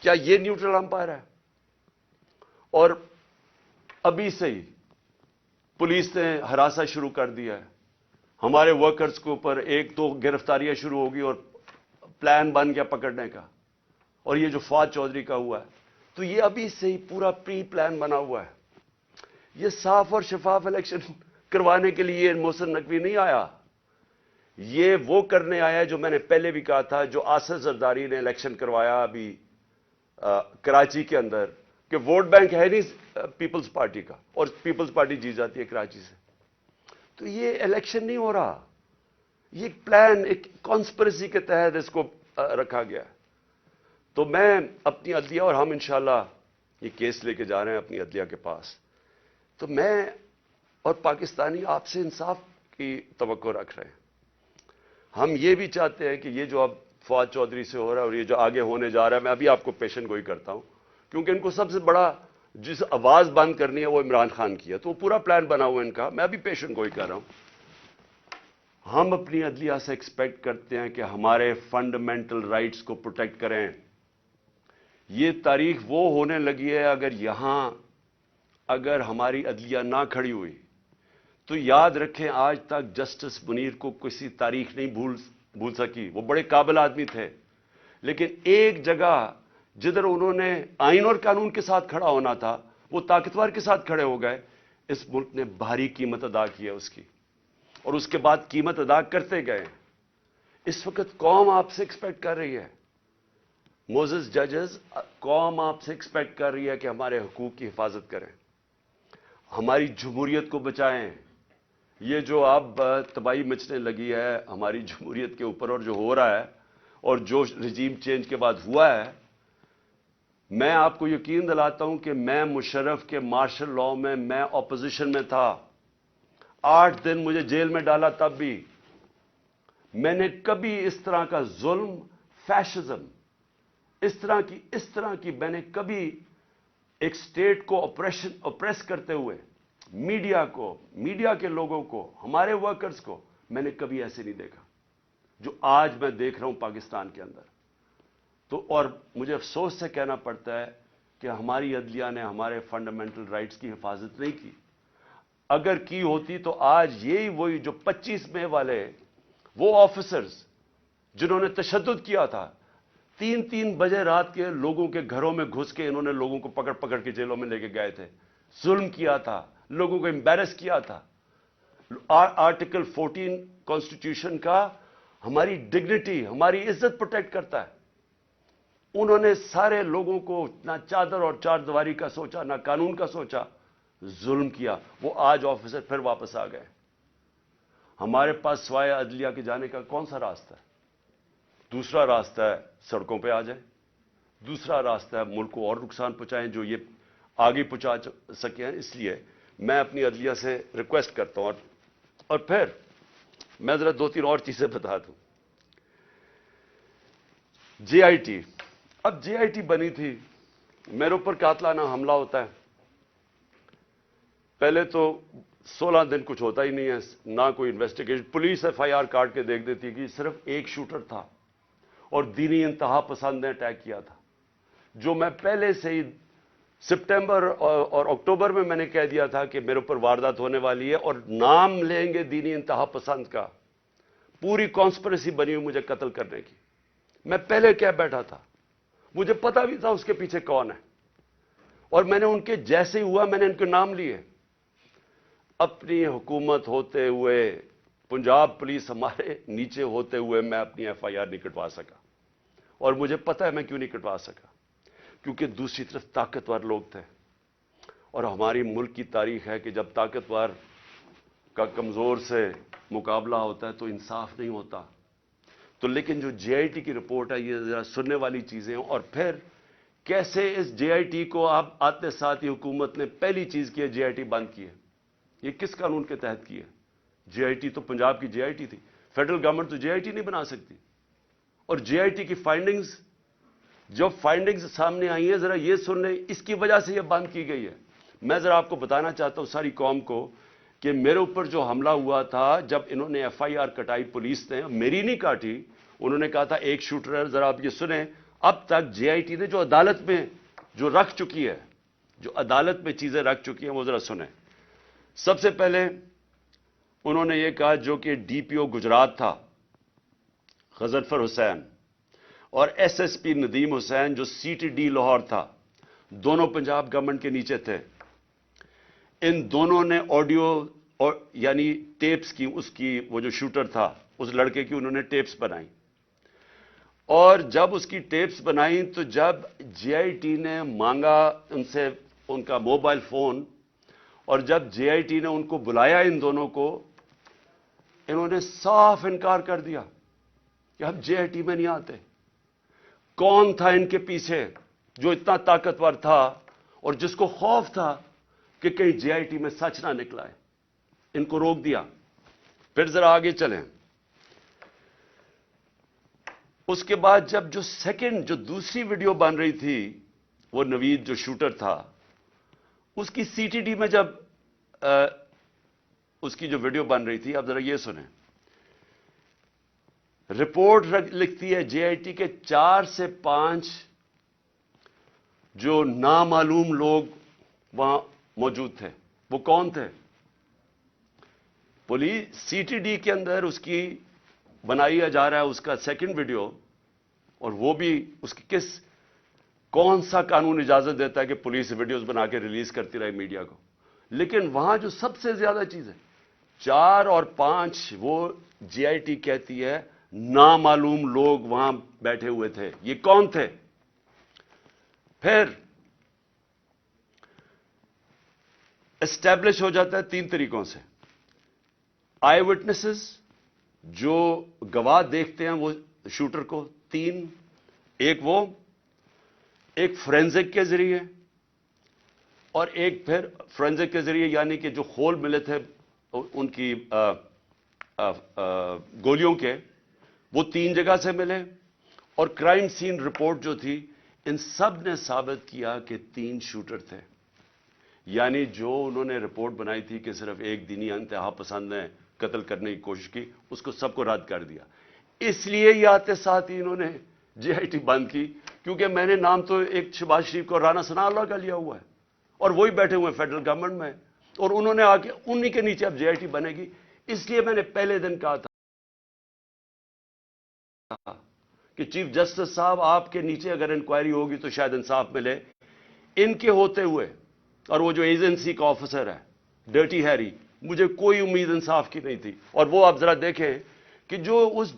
کیا یہ نیوٹرل امپائر ہے؟ اور ابھی سے ہی پولیس نے ہراساں شروع کر دیا ہے. ہمارے ورکرز کے اوپر 1-2 گرفتاریاں شروع ہوگی اور پلان بن گیا پکڑنے کا. اور یہ جو فواد چودھری کا ہوا ہے, تو یہ ابھی سے ہی پورا پری پلان بنا ہوا ہے. یہ صاف اور شفاف الیکشن کروانے کے لیے محسن نقوی نہیں آیا, یہ وہ کرنے آیا ہے جو میں نے پہلے بھی کہا تھا, جو آصف زرداری نے الیکشن کروایا ابھی کراچی کے اندر, کہ ووٹ بینک ہے نہیں پیپلز پارٹی کا, اور پیپلز پارٹی جیت جاتی ہے کراچی سے. تو یہ الیکشن نہیں ہو رہا, یہ ایک پلان, ایک کانسپریسی کے تحت اس کو رکھا گیا. تو میں اپنی عدلیہ, اور ہم انشاءاللہ یہ کیس لے کے جا رہے ہیں اپنی عدلیہ کے پاس, تو میں اور پاکستانی آپ سے انصاف کی توقع رکھ رہے ہیں. ہم یہ بھی چاہتے ہیں کہ یہ جو اب فواد چودھری سے ہو رہا ہے اور یہ جو آگے ہونے جا رہا ہے, میں ابھی آپ کو پیشن گوئی کرتا ہوں, کیونکہ ان کو سب سے بڑا جس آواز بند کرنی ہے وہ عمران خان کی ہے, تو وہ پورا پلان بنا ہوا ہے ان کا. میں ابھی پیشن گوئی کر رہا ہوں. ہم اپنی عدلیہ سے ایکسپیکٹ کرتے ہیں کہ ہمارے فنڈامنٹل رائٹس کو پروٹیکٹ کریں. یہ تاریخ وہ ہونے لگی ہے, اگر ہماری عدلیہ نہ کھڑی ہوئی تو یاد رکھیں آج تک جسٹس منیر کو کسی تاریخ نہیں بھول سکی. وہ بڑے قابل آدمی تھے, لیکن ایک جگہ جدھر انہوں نے آئین اور قانون کے ساتھ کھڑا ہونا تھا, وہ طاقتور کے ساتھ کھڑے ہو گئے. اس ملک نے بھاری قیمت ادا کی ہے اس کی, اور اس کے بعد قیمت ادا کرتے گئے. اس وقت قوم آپ سے ایکسپیکٹ کر رہی ہے, موزز ججز, قوم آپ سے ایکسپیکٹ کر رہی ہے کہ ہمارے حقوق کی حفاظت کریں, ہماری جمہوریت کو بچائیں. یہ جو اب تباہی مچنے لگی ہے ہماری جمہوریت کے اوپر, اور جو ہو رہا ہے, اور جو رجیم چینج کے بعد ہوا ہے, میں آپ کو یقین دلاتا ہوں کہ میں مشرف کے مارشل لاء میں اپوزیشن میں تھا. 8 دن مجھے جیل میں ڈالا, تب بھی میں نے کبھی اس طرح کا ظلم, فیشزم, اس طرح کی میں نے کبھی ایک سٹیٹ کو اپریس کرتے ہوئے میڈیا کے لوگوں کو, ہمارے ورکرز کو, میں نے کبھی ایسے نہیں دیکھا جو آج میں دیکھ رہا ہوں پاکستان کے اندر. تو اور مجھے افسوس سے کہنا پڑتا ہے کہ ہماری عدلیہ نے ہمارے فنڈامنٹل رائٹس کی حفاظت نہیں کی. اگر کی ہوتی تو آج یہی وہی جو 25 مئی والے وہ آفیسرز جنہوں نے تشدد کیا تھا, 3 بجے رات کے لوگوں کے گھروں میں گھس کے انہوں نے لوگوں کو پکڑ کے جیلوں میں لے کے گئے تھے, ظلم کیا تھا, لوگوں کو امبیرس کیا تھا. آرٹیکل 14 کانسٹیٹیوشن کا ہماری ڈگنیٹی, ہماری عزت پروٹیکٹ کرتا ہے. انہوں نے سارے لوگوں کو نہ چادر اور چار دیواری کا سوچا, نہ قانون کا سوچا, ظلم کیا. وہ آج آفیسر پھر واپس آ گئے. ہمارے پاس سوائے عدلیہ کے جانے کا کون سا راستہ ہے؟ دوسرا راستہ ہے سڑکوں پہ آ جائیں, دوسرا راستہ ہے ملک کو اور نقصان پہنچائیں جو یہ آگے پہنچا سکے ہیں. اس لیے میں اپنی عدلیہ سے ریکویسٹ کرتا ہوں. اور پھر میں ذرا 2-3 اور چیزیں بتا دوں. جے آئی ٹی, اب جے آئی ٹی بنی تھی, میرے اوپر قاتلانہ حملہ ہوتا ہے. پہلے تو 16 دن کچھ ہوتا ہی نہیں ہے, نہ کوئی investigation. Police F I R کاٹ کے دیکھ دیتی کہ صرف ایک شوٹر تھا اور دینی انتہا پسند نے اٹیک کیا تھا, جو میں پہلے سے ہی سپٹمبر اور اکتوبر میں نے کہہ دیا تھا کہ میرے اوپر واردات ہونے والی ہے اور نام لیں گے دینی انتہا پسند کا. پوری کانسپریسی بنی ہوئی مجھے قتل کرنے کی. میں پہلے کہہ بیٹھا تھا, مجھے پتا بھی تھا اس کے پیچھے کون ہے, اور میں نے ان کے جیسے ہی ہوا میں نے ان کے نام لیے. اپنی حکومت ہوتے ہوئے, پنجاب پولیس ہمارے نیچے ہوتے ہوئے میں اپنی ایف آئی آر نہیں کٹوا سکا. اور مجھے پتا ہے میں کیوں نہیں کٹوا سکا, کیونکہ دوسری طرف طاقتور لوگ تھے. اور ہماری ملک کی تاریخ ہے کہ جب طاقتور کا کمزور سے مقابلہ ہوتا ہے تو انصاف نہیں ہوتا. تو لیکن جو جے آئی ٹی کی رپورٹ ہے یہ ذرا سننے والی چیزیں ہیں. اور پھر کیسے اس جے آئی ٹی کو آپ آتے ساتھ ہی حکومت نے پہلی چیز کی ہے جے آئی ٹی بند کی ہے. یہ کس قانون کے تحت کی ہے؟ جے آئی ٹی تو پنجاب کی جے آئی ٹی تھی. فیڈرل گورنمنٹ تو جے آئی ٹی نہیں بنا سکتی. اور جے آئی ٹی کی فائنڈنگز جو فائنڈنگز سامنے آئی ہیں ذرا یہ سن لیں, اس کی وجہ سے یہ بند کی گئی ہے. میں ذرا آپ کو بتانا چاہتا ہوں ساری قوم کو کہ میرے اوپر جو حملہ ہوا تھا جب انہوں نے ایف آئی آر کٹائی پولیس نے, میری نہیں کاٹی, انہوں نے کہا تھا ایک شوٹر ہے. ذرا آپ یہ سنیں, اب تک جے آئی ٹی نے جو عدالت میں جو رکھ چکی ہے, جو عدالت میں چیزیں رکھ چکی ہیں وہ ذرا سنیں. سب سے پہلے انہوں نے یہ کہا جو کہ ڈی پی او گجرات تھا غضنفر حسین اور ایس ایس پی ندیم حسین جو سی ٹی ڈی لاہور تھا, دونوں پنجاب گورنمنٹ کے نیچے تھے. ان دونوں نے آڈیو یعنی ٹیپس کی, اس کی وہ جو شوٹر تھا اس لڑکے کی انہوں نے ٹیپس بنائی. اور جب اس کی ٹیپس بنائی تو جب جے آئی ٹی نے مانگا ان سے ان کا موبائل فون, اور جب جے آئی ٹی نے ان کو بلایا ان دونوں کو, انہوں نے صاف انکار کر دیا کہ ہم جے آئی ٹی میں نہیں آتے. کون تھا ان کے پیچھے جو اتنا طاقتور تھا اور جس کو خوف تھا کہ کہیں جے آئی ٹی میں سچ نہ نکلا ہے؟ ان کو روک دیا. پھر ذرا آگے چلیں. اس کے بعد جب جو سیکنڈ جو دوسری ویڈیو بن رہی تھی, وہ نوید جو شوٹر تھا اس کی سی ٹی ڈی میں جب اس کی جو ویڈیو بن رہی تھی, اب ذرا یہ سنیں. رپورٹ لکھتی ہے جے آئی ٹی کے 4 سے 5 جو نامعلوم لوگ وہاں موجود تھے. وہ کون تھے؟ پولیس سی ٹی ڈی کے اندر اس کی بنایا جا رہا ہے اس کا سیکنڈ ویڈیو, اور وہ بھی اس کی کون سا قانون اجازت دیتا ہے کہ پولیس ویڈیوز بنا کے ریلیز کرتی رہے میڈیا کو. لیکن وہاں جو سب سے زیادہ چیز ہے 4 اور 5 وہ جے آئی ٹی کہتی ہے نامعلوم لوگ وہاں بیٹھے ہوئے تھے. یہ کون تھے؟ پھر اسٹیبلش ہو جاتا ہے 3 طریقوں سے. آئی وٹنسز جو گواہ دیکھتے ہیں وہ شوٹر کو 3, ایک فورینزک کے ذریعے, اور ایک پھر فورینزک کے ذریعے یعنی کہ جو خول ملے تھے ان کی گولیوں کے, وہ 3 جگہ سے ملے. اور کرائم سین رپورٹ جو تھی, ان سب نے ثابت کیا کہ 3 شوٹر تھے. یعنی جو انہوں نے رپورٹ بنائی تھی کہ صرف ایک دینی انتہا پسند نے قتل کرنے کی کوشش کی, اس کو سب کو رد کر دیا. اس لیے یہ آتے ساتھ ہی انہوں نے جے آئی ٹی بند کی, کیونکہ میں نے نام تو ایک شہباز شریف کو رانا ثناء اللہ کا لیا ہوا ہے, اور وہی بیٹھے ہوئے ہیں فیڈرل گورنمنٹ میں, اور انہوں نے آ کے انہی کے نیچے اب جے آئی ٹی بنے گی. اس لیے میں نے پہلے دن کہا تھا کہ چیف جسٹس صاحب آپ کے نیچے اگر انکوائری ہوگی تو شاید انصاف ملے. ان کے ہوتے ہوئے, اور وہ جو ایجنسی کا آفیسر ہے ڈرٹی ہیری, مجھے کوئی امید انصاف کی نہیں تھی. اور وہ آپ ذرا دیکھیں کہ جو اس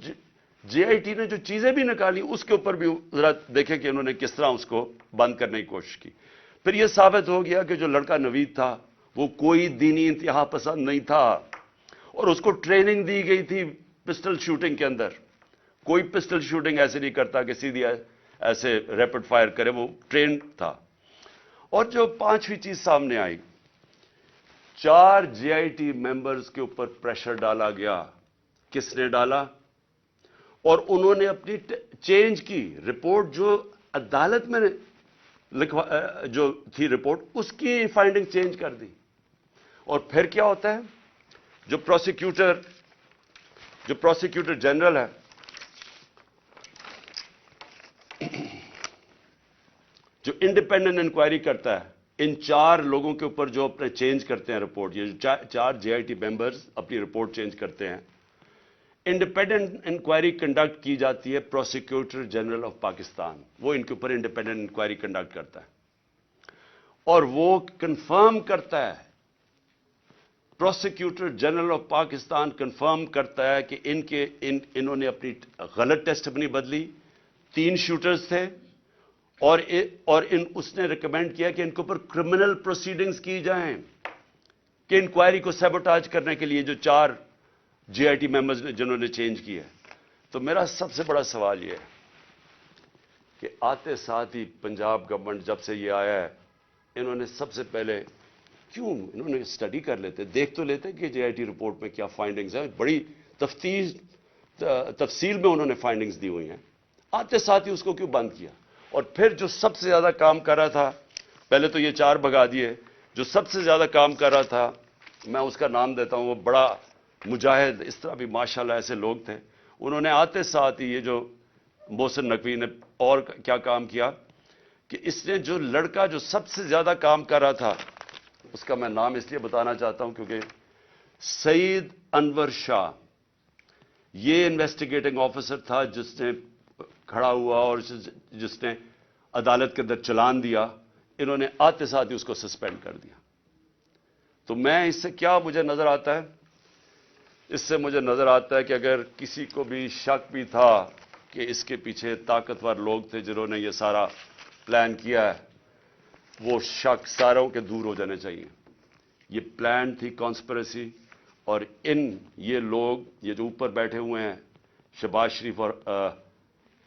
جے آئی ٹی نے جو چیزیں بھی نکالی اس کے اوپر بھی ذرا دیکھیں کہ انہوں نے کس طرح اس کو بند کرنے کی کوشش کی. پھر یہ ثابت ہو گیا کہ جو لڑکا نوید تھا وہ کوئی دینی انتہا پسند نہیں تھا, اور اس کو ٹریننگ دی گئی تھی پسٹل شوٹنگ کے اندر. کوئی پسٹل شوٹنگ ایسے نہیں کرتا کہ سیدھی ایسے ریپڈ فائر کرے, وہ ٹرینڈ تھا. اور جو 5ویں چیز سامنے آئی, 4 جے آئی ٹی ممبرز کے اوپر پریشر ڈالا گیا. کس نے ڈالا؟ اور انہوں نے اپنی چینج کی رپورٹ, جو عدالت میں جو تھی رپورٹ اس کی فائنڈنگ چینج کر دی. اور پھر کیا ہوتا ہے, جو پروسیکیوٹر جنرل ہے, جو انڈیپینڈنٹ انکوائری کرتا ہے, ان 4 لوگوں کے اوپر جو اپنے چینج کرتے ہیں رپورٹ, یہ جو 4 جے آئی ٹی ممبرز اپنی رپورٹ چینج کرتے ہیں, انڈیپینڈنٹ انکوائری کنڈکٹ کی جاتی ہے پروسیکیوٹر جنرل آف پاکستان. وہ ان کے اوپر انڈیپینڈنٹ انکوائری کنڈکٹ کرتا ہے, اور وہ کنفرم کرتا ہے, prosecutor general of Pakistan confirm کرتا ہے کہ انہوں نے اپنی غلط ٹیسٹ اپنی بدلی. 3 شوٹرز تھے, اور اس نے ریکمینڈ کیا کہ ان کے اوپر کرمنل پروسیڈنگز کی جائیں, کہ انکوائری کو سیبوٹاج کرنے کے لیے جو 4 GIT ممبرز نے جنہوں نے چینج کی ہے. تو میرا سب سے بڑا سوال یہ ہے کہ آتے ساتھ ہی پنجاب گورنمنٹ جب سے یہ آیا ہے انہوں نے سب سے پہلے کیوں انہوں نے اسٹڈی کر لیتے, دیکھ تو لیتے کہ GIT رپورٹ میں کیا فائنڈنگز ہیں, بڑی تفصیل میں انہوں نے فائنڈنگز دی ہوئی ہیں. آتے ساتھ ہی اس کو کیوں بند کیا؟ اور پھر جو سب سے زیادہ کام کر رہا تھا, پہلے تو یہ 4 بھگا دیے, جو سب سے زیادہ کام کر رہا تھا میں اس کا نام دیتا ہوں, وہ بڑا مجاہد, اس طرح بھی ماشاءاللہ ایسے لوگ تھے, انہوں نے آتے ساتھ ہی یہ جو محسن نقوی نے اور کیا کام کیا کہ اس نے جو لڑکا جو سب سے زیادہ کام کر رہا تھا, اس کا میں نام اس لیے بتانا چاہتا ہوں کیونکہ سعید انور شاہ, یہ انویسٹیگیٹنگ آفیسر تھا جس نے کھڑا ہوا اور جس نے عدالت کے اندر چلان دیا, انہوں نے آتے ساتھ ہی اس کو سسپینڈ کر دیا. تو میں اس سے کیا مجھے نظر آتا ہے, اس سے مجھے نظر آتا ہے کہ اگر کسی کو بھی شک بھی تھا کہ اس کے پیچھے طاقتور لوگ تھے جنہوں نے یہ سارا پلان کیا ہے, وہ شک ساروں کے دور ہو جانے چاہیے. یہ پلان تھی کانسپریسی, اور یہ لوگ یہ جو اوپر بیٹھے ہوئے ہیں شہباز شریف اور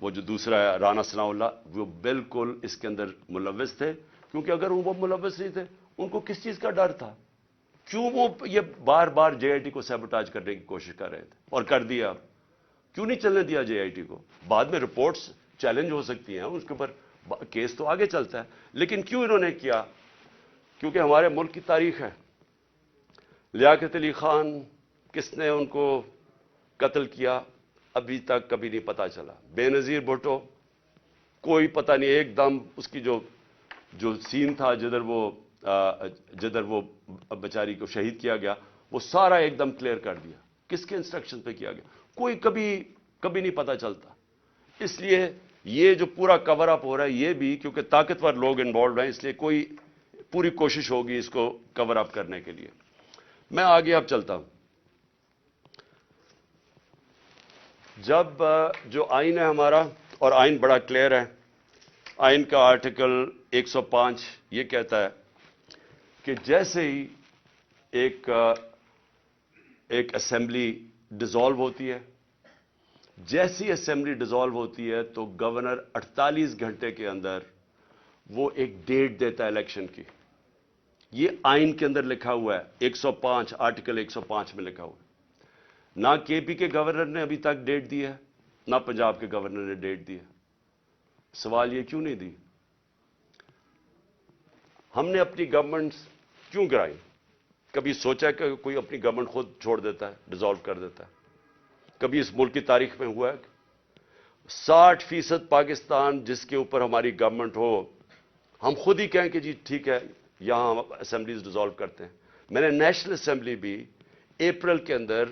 وہ جو دوسرا ہے رانا ثناء اللہ, وہ بالکل اس کے اندر ملوث تھے. کیونکہ اگر وہ ملوث نہیں تھے ان کو کس چیز کا ڈر تھا؟ کیوں وہ یہ بار بار GIT کو سیبوٹاج کرنے کی کوشش کر رہے تھے اور کر دیا؟ کیوں نہیں چلنے دیا GIT کو؟ بعد میں رپورٹس چیلنج ہو سکتی ہیں, اس کے اوپر کیس تو آگے چلتا ہے, لیکن کیوں انہوں نے کیا؟ کیونکہ ہمارے ملک کی تاریخ ہے. لیاقت علی خان کس نے ان کو قتل کیا ابھی تک کبھی نہیں پتا چلا. بے نظیر بھٹو کوئی پتہ نہیں, ایک دم اس کی جو سین تھا جدھر وہ بیچاری کو شہید کیا گیا, وہ سارا ایک دم کلیئر کر دیا. کس کے انسٹرکشن پہ کیا گیا کوئی کبھی نہیں پتا چلتا. اس لیے یہ جو پورا کور اپ ہو رہا ہے یہ بھی کیونکہ طاقتور لوگ انوالوڈ ہیں, اس لیے کوئی پوری کوشش ہوگی اس کو کور اپ کرنے کے لیے. میں آگے اب چلتا ہوں. جب جو آئین ہے ہمارا, اور آئین بڑا کلیئر ہے, آئین کا آرٹیکل 105 یہ کہتا ہے کہ جیسے ہی ایک اسمبلی ڈیزالو ہوتی ہے, جیسی اسمبلی ڈیزالو ہوتی ہے تو گورنر 48 گھنٹے کے اندر وہ ایک ڈیٹ دیتا ہے الیکشن کی. یہ آئین کے اندر لکھا ہوا ہے, 105 آرٹیکل 105 میں لکھا ہوا ہے. نہ KP کے گورنر نے ابھی تک ڈیٹ دی ہے, نہ پنجاب کے گورنر نے ڈیٹ دی ہے. سوال یہ کیوں نہیں دی؟ ہم نے اپنی گورنمنٹ کیوں گرائی؟ کبھی سوچا کہ کوئی اپنی گورنمنٹ خود چھوڑ دیتا ہے, ڈیزالو کر دیتا ہے؟ کبھی اس ملک کی تاریخ میں ہوا ہے؟ 60% پاکستان جس کے اوپر ہماری گورنمنٹ ہو, ہم خود ہی کہیں کہ جی ٹھیک ہے یہاں ہم اسمبلیز ڈیزالو کرتے ہیں. میں نے نیشنل اسمبلی بھی اپریل کے اندر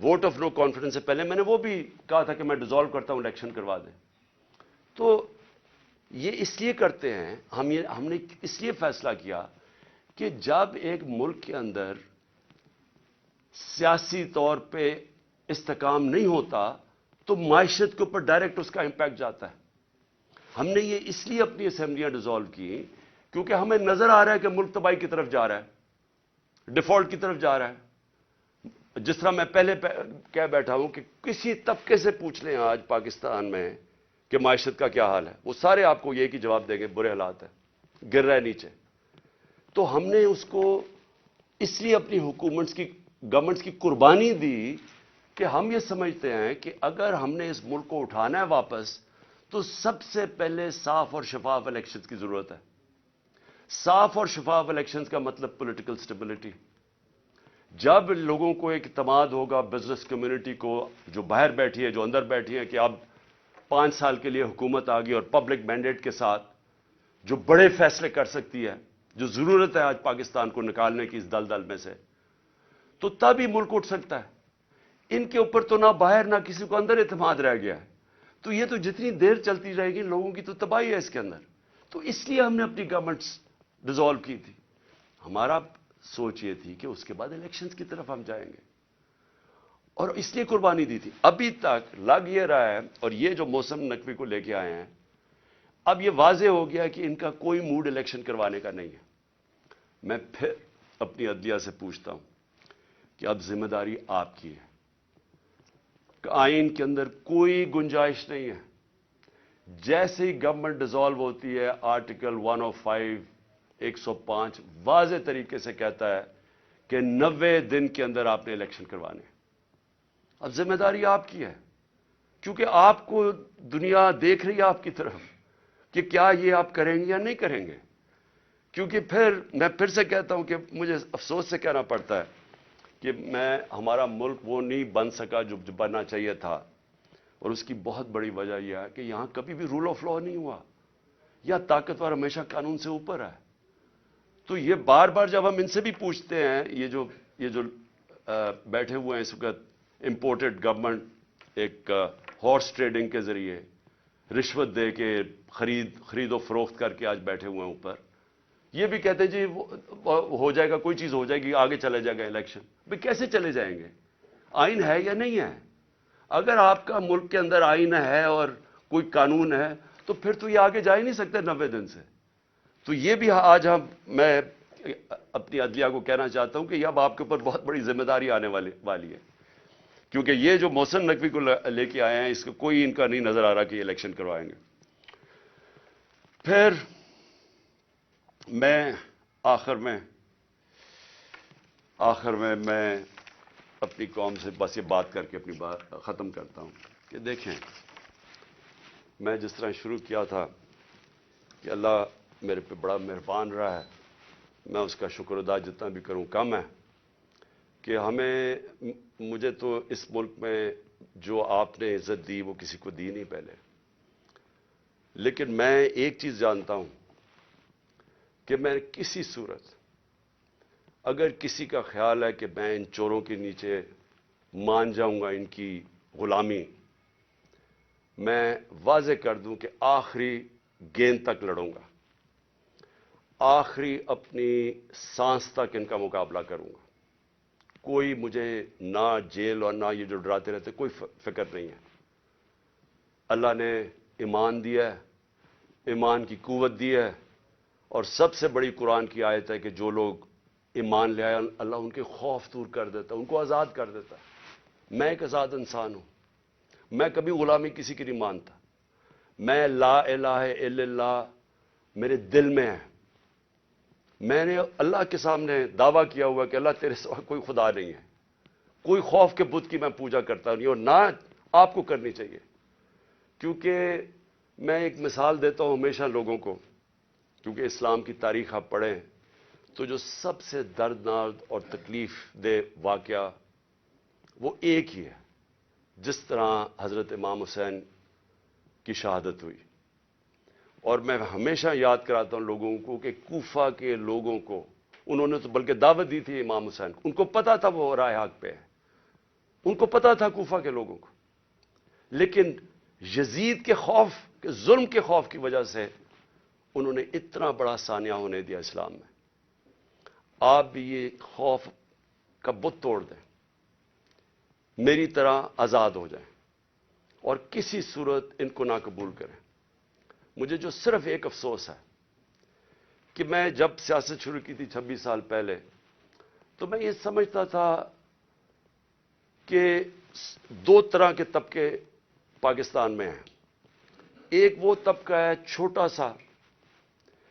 ووٹ آف نو کانفیڈنس سے پہلے میں نے وہ بھی کہا تھا کہ میں ڈیزالو کرتا ہوں, الیکشن کروا دیں. تو یہ اس لیے کرتے ہیں, ہم نے اس لیے فیصلہ کیا کہ جب ایک ملک کے اندر سیاسی طور پہ استحکام نہیں ہوتا تو معیشت کے اوپر ڈائریکٹ اس کا امپیکٹ جاتا ہے. ہم نے یہ اس لیے اپنی اسمبلیاں ڈیزالو کی کیونکہ ہمیں نظر آ رہا ہے کہ ملک تباہی کی طرف جا رہا ہے, ڈیفالٹ کی طرف جا رہا ہے. جس طرح میں پہلے کہہ بیٹھا ہوں کہ کسی طبقے سے پوچھ لیں آج پاکستان میں کہ معیشت کا کیا حال ہے, وہ سارے آپ کو یہ کی جواب دیں گے برے حالات ہیں, گر رہا ہے نیچے. تو ہم نے اس کو اس لیے اپنی گورنمنٹس کی قربانی دی کہ ہم یہ سمجھتے ہیں کہ اگر ہم نے اس ملک کو اٹھانا ہے واپس تو سب سے پہلے صاف اور شفاف الیکشنز کی ضرورت ہے. صاف اور شفاف الیکشنز کا مطلب پولیٹیکل سٹیبلٹی. جب لوگوں کو ایک اعتماد ہوگا, بزنس کمیونٹی کو جو باہر بیٹھی ہے جو اندر بیٹھی ہے کہ اب 5 سال کے لیے حکومت آ گئی اور پبلک مینڈیٹ کے ساتھ جو بڑے فیصلے کر سکتی ہے, جو ضرورت ہے آج پاکستان کو نکالنے کی اس دلدل میں سے, تو تب ہی ملک اٹھ سکتا ہے. ان کے اوپر تو نہ باہر نہ کسی کو اندر اعتماد رہ گیا ہے. تو یہ تو جتنی دیر چلتی رہے گی لوگوں کی تو تباہی ہے اس کے اندر. تو اس لیے ہم نے اپنی گورنمنٹس ڈیزالو کی تھی. ہمارا سوچ یہ تھی کہ اس کے بعد الیکشنز کی طرف ہم جائیں گے, اور اس لیے قربانی دی تھی. ابھی تک لگ یہ رہا ہے, اور یہ جو محسن نقوی کو لے کے آئے ہیں, اب یہ واضح ہو گیا کہ ان کا کوئی موڈ الیکشن کروانے کا نہیں ہے. میں پھر اپنی عدلیہ سے پوچھتا ہوں کہ اب ذمہ داری آپ کی ہے. آئین کے اندر کوئی گنجائش نہیں ہے. جیسے ہی گورنمنٹ ڈیزالو ہوتی ہے آرٹیکل 105 105 واضح طریقے سے کہتا ہے کہ 90 دن کے اندر آپ نے الیکشن کروانے. اب ذمہ داری آپ کی ہے کیونکہ آپ کو دنیا دیکھ رہی ہے آپ کی طرف کہ کیا یہ آپ کریں گے یا نہیں کریں گے. کیونکہ میں پھر سے کہتا ہوں کہ مجھے افسوس سے کہنا پڑتا ہے کہ ہمارا ملک وہ نہیں بن سکا جو بننا چاہیے تھا. اور اس کی بہت بڑی وجہ یہ ہے کہ یہاں کبھی بھی رول آف لا نہیں ہوا. یا طاقتور ہمیشہ قانون سے اوپر ہے. تو یہ بار بار جب ہم ان سے بھی پوچھتے ہیں یہ جو بیٹھے ہوئے ہیں اس وقت امپورٹڈ گورنمنٹ ایک ہارس ٹریڈنگ کے ذریعے رشوت دے کے خرید و فروخت کر کے آج بیٹھے ہوئے ہیں اوپر, یہ بھی کہتے ہیں جی ہو جائے گا, کوئی چیز ہو جائے گی, آگے چلے جائے گا الیکشن. بھئی کیسے چلے جائیں گے؟ آئین ہے یا نہیں ہے؟ اگر آپ کا ملک کے اندر آئین ہے اور کوئی قانون ہے تو پھر تو یہ آگے جا ہی نہیں سکتے 90 دن سے. تو یہ بھی آج میں اپنی عدلیہ کو کہنا چاہتا ہوں کہ اب آپ کے اوپر بہت بڑی ذمہ داری آنے والی ہے, کیونکہ یہ جو محسن نقوی کو لے کے آئے ہیں اس کو کوئی ان کا نہیں نظر آ رہا کہ یہ الیکشن کروائیں گے. پھر میں آخر میں اپنی قوم سے بس یہ بات کر کے اپنی بات ختم کرتا ہوں کہ دیکھیں, میں جس طرح شروع کیا تھا کہ اللہ میرے پہ بڑا مہربان رہا ہے, میں اس کا شکر ادا جتنا بھی کروں کم ہے. کہ مجھے تو اس ملک میں جو آپ نے عزت دی وہ کسی کو دی نہیں پہلے. لیکن میں ایک چیز جانتا ہوں کہ میں کسی صورت اگر کسی کا خیال ہے کہ میں ان چوروں کے نیچے مان جاؤں گا ان کی غلامی, میں واضح کر دوں کہ آخری گیند تک لڑوں گا, آخری اپنی سانس تک ان کا مقابلہ کروں گا. کوئی مجھے نہ جیل اور نہ یہ جو ڈراتے رہتے کوئی فکر نہیں ہے. اللہ نے ایمان دیا ہے, ایمان کی قوت دی ہے, اور سب سے بڑی قرآن کی آیت ہے کہ جو لوگ ایمان لے آئے اللہ ان کے خوف دور کر دیتا ہے, ان کو آزاد کر دیتا ہے. میں ایک آزاد انسان ہوں, میں کبھی غلامی کسی کی نہیں مانتا. میں لا الہ الا اللہ میرے دل میں ہے. میں نے اللہ کے سامنے دعویٰ کیا ہوا کہ اللہ تیرے سوا کوئی خدا نہیں ہے, کوئی خوف کے بت کی میں پوجا کرتا نہیں, اور نہ آپ کو کرنی چاہیے. کیونکہ میں ایک مثال دیتا ہوں ہمیشہ لوگوں کو, کیونکہ اسلام کی تاریخ آپ پڑھیں تو جو سب سے دردناک اور تکلیف دہ واقعہ وہ ایک ہی ہے, جس طرح حضرت امام حسین کی شہادت ہوئی. اور میں ہمیشہ یاد کراتا ہوں لوگوں کو کہ کوفہ کے لوگوں کو انہوں نے تو بلکہ دعوت دی تھی امام حسین کو, ان کو پتا تھا وہ رائے حق پہ ہے, ان کو پتا تھا کوفہ کے لوگوں کو, لیکن یزید کے خوف کے ظلم کے خوف کی وجہ سے انہوں نے اتنا بڑا سانیہ ہونے دیا اسلام میں. آپ بھی یہ خوف کا بت توڑ دیں, میری طرح آزاد ہو جائیں, اور کسی صورت ان کو نہ قبول کریں. مجھے جو صرف ایک افسوس ہے کہ میں جب سیاست شروع کی تھی 26 سال پہلے تو میں یہ سمجھتا تھا کہ 2 طرح کے طبقے پاکستان میں ہیں. ایک وہ طبقہ ہے چھوٹا سا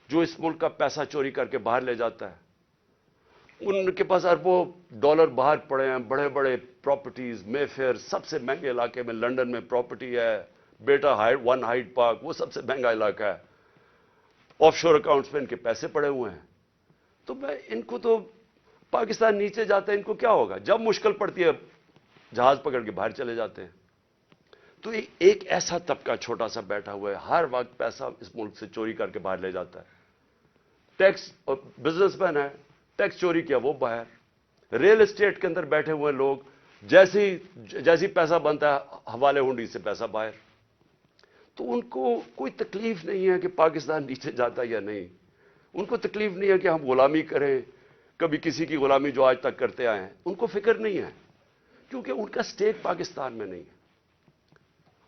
جو اس ملک کا پیسہ چوری کر کے باہر لے جاتا ہے, ان کے پاس اربوں ڈالر باہر پڑے ہیں, بڑے بڑے پراپرٹیز, مے فیئر سب سے مہنگے علاقے میں لنڈن میں پراپرٹی ہے, بیٹا ون ہائیڈ پارک وہ سب سے مہنگا علاقہ ہے, آف شور اکاؤنٹس میں ان کے پیسے پڑے ہوئے ہیں. تو میں ان کو تو پاکستان نیچے جاتا ہے ان کو کیا ہوگا, جب مشکل پڑتی ہے جہاز پکڑ کے باہر چلے جاتے ہیں. تو ایک ایسا طبقہ چھوٹا سا بیٹھا ہوا ہے, ہر وقت پیسہ اس ملک سے چوری کر کے باہر لے جاتا ہے. ٹیکس بزنس مین ہے, ٹیکس چوری کیا وہ باہر. ریل اسٹیٹ کے اندر بیٹھے ہوئے لوگ جیسی پیسہ بنتا ہے حوالے ہنڈی سے پیسہ باہر. تو ان کو کوئی تکلیف نہیں ہے کہ پاکستان نیچے جاتا یا نہیں, ان کو تکلیف نہیں ہے کہ ہم غلامی کریں, کبھی کسی کی غلامی جو آج تک کرتے آئے ہیں ان کو فکر نہیں ہے, کیونکہ ان کا سٹیک پاکستان میں نہیں ہے.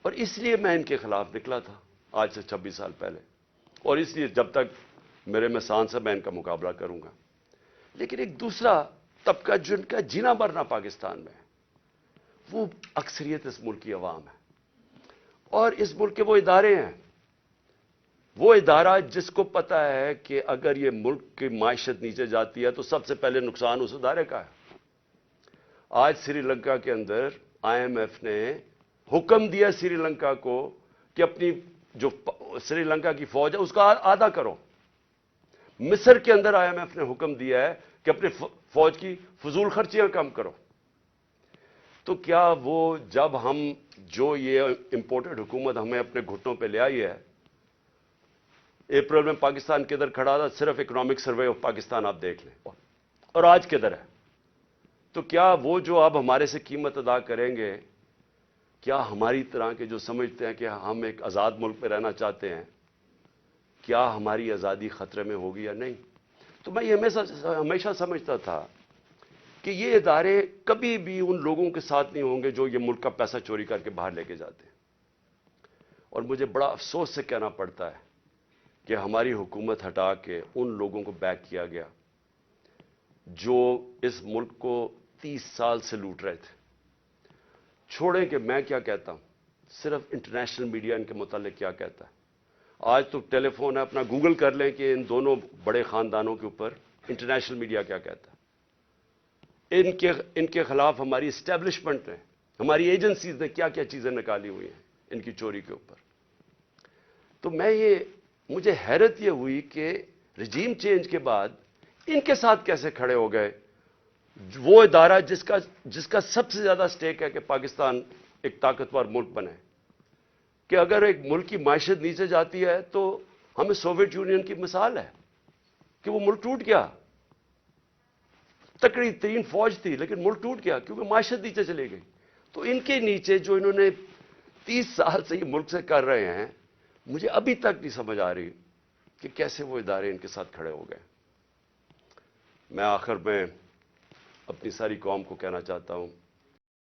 اور اس لیے میں ان کے خلاف نکلا تھا آج سے 26 سال پہلے, اور اس لیے جب تک میرے میں سانس ہے میں ان کا مقابلہ کروں گا. لیکن ایک دوسرا طبقہ جن کا جینا مرنا پاکستان میں، وہ اکثریت اس ملک کی عوام ہے، اور اس ملک کے وہ ادارے ہیں، وہ ادارہ جس کو پتا ہے کہ اگر یہ ملک کی معیشت نیچے جاتی ہے تو سب سے پہلے نقصان اس ادارے کا ہے۔ آج سری لنکا کے اندر آئی ایم ایف نے حکم دیا سری لنکا کو کہ اپنی جو سری لنکا کی فوج ہے اس کا آدھا کرو۔ مصر کے اندر آئی ایم ایف نے حکم دیا ہے کہ اپنی فوج کی فضول خرچیاں کم کرو۔ تو کیا وہ جب ہم جو یہ امپورٹڈ حکومت ہمیں اپنے گھٹنوں پہ لے آئی ہے، اپریل میں پاکستان کدھر کھڑا تھا، صرف اکنامک سروے آف پاکستان آپ دیکھ لیں، اور آج کدھر ہے؟ تو کیا وہ جو اب ہمارے سے قیمت ادا کریں گے، کیا ہماری طرح کے جو سمجھتے ہیں کہ ہم ایک آزاد ملک میں رہنا چاہتے ہیں، کیا ہماری آزادی خطرے میں ہوگی یا نہیں؟ تو میں یہ ہمیشہ سمجھتا تھا کہ یہ ادارے کبھی بھی ان لوگوں کے ساتھ نہیں ہوں گے جو یہ ملک کا پیسہ چوری کر کے باہر لے کے جاتے ہیں۔ اور مجھے بڑا افسوس سے کہنا پڑتا ہے کہ ہماری حکومت ہٹا کے ان لوگوں کو بیک کیا گیا جو اس ملک کو 30 سال سے لوٹ رہے تھے۔ چھوڑیں کہ میں کیا کہتا ہوں، صرف انٹرنیشنل میڈیا ان کے متعلق کیا کہتا ہے۔ آج تو ٹیلی فون ہے، اپنا گوگل کر لیں کہ ان دونوں بڑے خاندانوں کے اوپر انٹرنیشنل میڈیا کیا کہتا ہے۔ ان کے خلاف ہماری اسٹیبلشمنٹ نے، ہماری ایجنسیز نے کیا کیا چیزیں نکالی ہوئی ہیں ان کی چوری کے اوپر۔ تو مجھے حیرت یہ ہوئی کہ رجیم چینج کے بعد ان کے ساتھ کیسے کھڑے ہو گئے، وہ ادارہ جس کا سب سے زیادہ سٹیک ہے کہ پاکستان ایک طاقتور ملک بنے، کہ اگر ایک ملک کی معیشت نیچے جاتی ہے تو ہمیں سوویت یونین کی مثال ہے کہ وہ ملک ٹوٹ گیا، تکڑی ترین فوج تھی لیکن ملک ٹوٹ گیا کیونکہ معیشت نیچے چلی گئی۔ تو ان کے نیچے جو انہوں نے 30 سال سے یہ ملک سے کر رہے ہیں، مجھے ابھی تک نہیں سمجھ آ رہی کہ کیسے وہ ادارے ان کے ساتھ کھڑے ہو گئے۔ میں آخر میں اپنی ساری قوم کو کہنا چاہتا ہوں